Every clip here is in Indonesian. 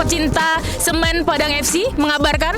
pecinta semen Padang FC mengabarkan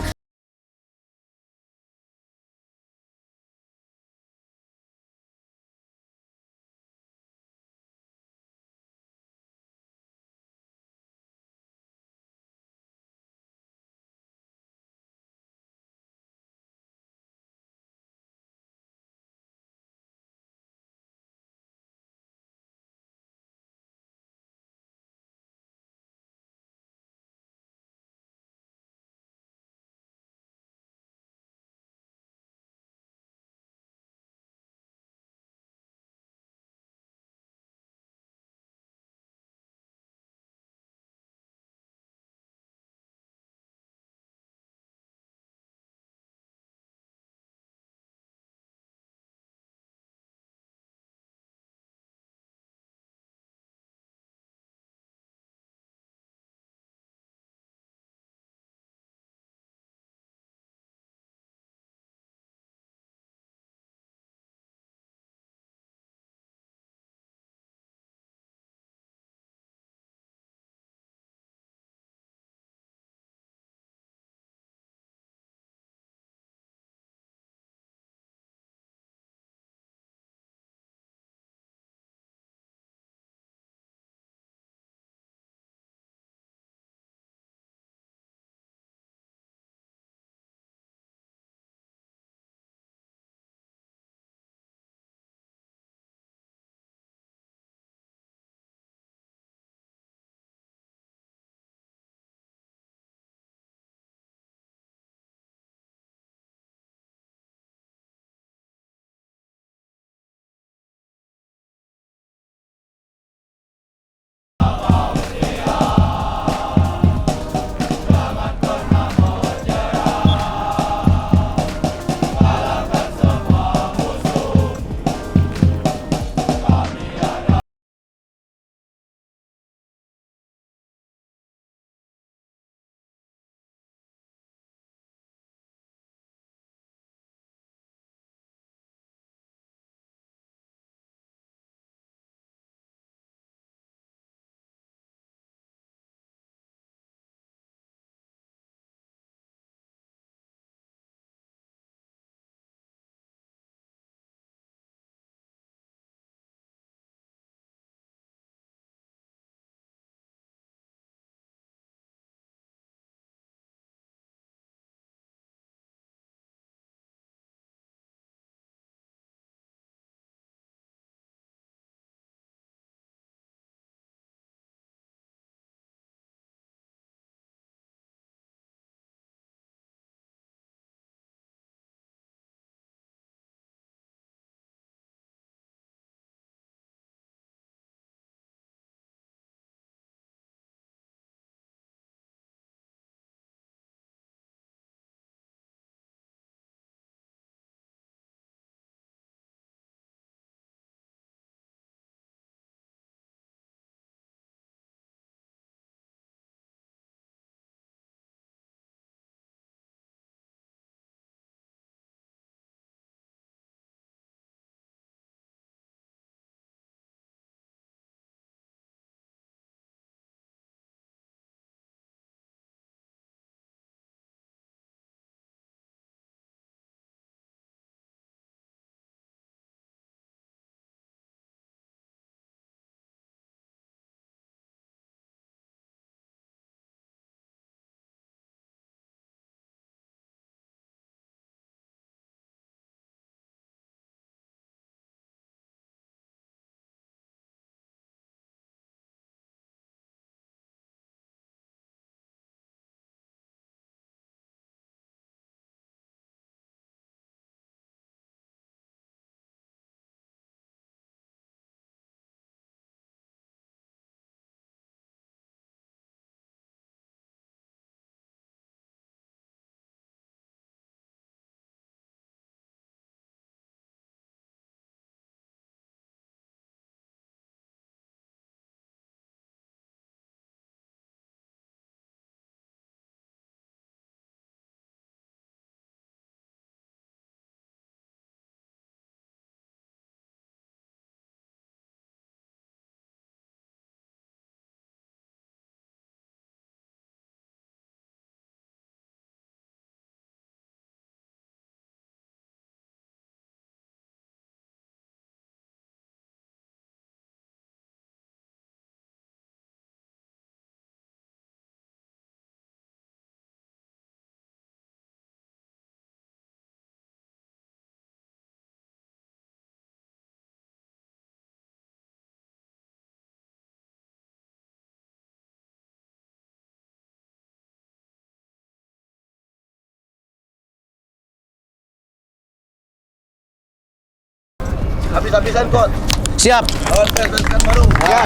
habis-habisan Coach. Siap. Lawan PSPS Pekanbaru. Ya.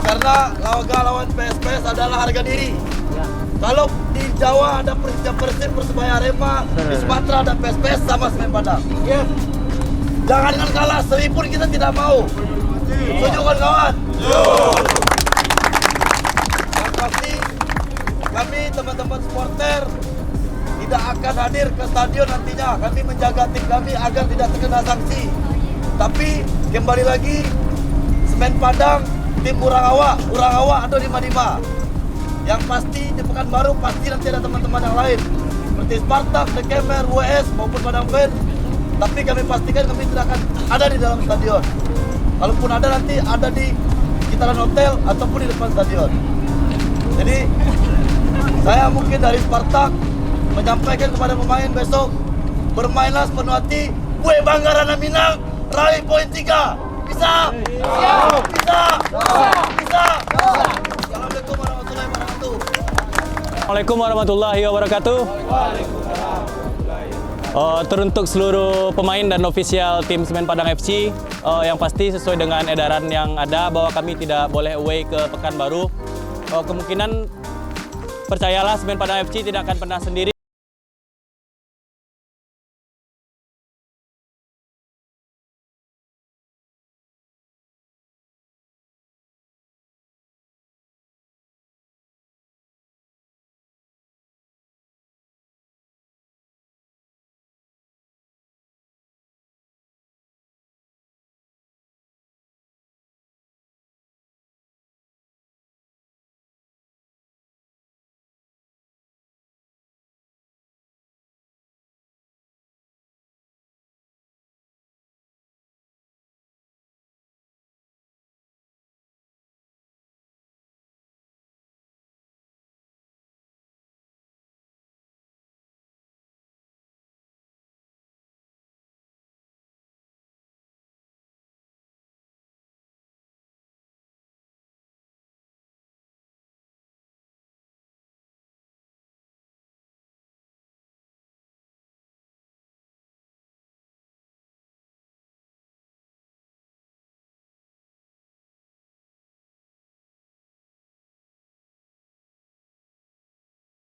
Karena lawan PSPS adalah harga diri. Kalau di Jawa ada Persib, Persebaya Arema, di Sumatera ada PSPS sama Semen Padang. Jangan kalah, 1000 pun kita tidak mau. Setuju kan kawan? Yang pasti kami teman-teman supporter tidak akan hadir ke stadion nantinya. Kami menjaga tim kami agar tidak terkena sanksi. Tapi kembali lagi, Semen Padang, tim Urangawa atau Dima. Yang pasti di Pekanbaru pasti nanti ada teman-teman yang lain seperti Spartak, The Kemer, WS maupun Padang Fans. Tapi kami pastikan kami tidak akan ada di dalam stadion. Kalaupun ada nanti ada di sekitaran hotel ataupun di depan stadion. Jadi saya mungkin dari Spartak menyampaikan kepada pemain besok, bermainlah sepenuh hati. Gue Bangarana Minang, raih poin 3. Bisa? Bisa? Assalamualaikum warahmatullahi wabarakatuh. Assalamualaikum warahmatullahi wabarakatuh. Teruntuk seluruh pemain dan ofisial tim Semen Padang FC, yang pasti sesuai dengan edaran yang ada bahwa kami tidak boleh away ke Pekanbaru. Kemungkinan percayalah Semen Padang FC tidak akan pernah sendiri.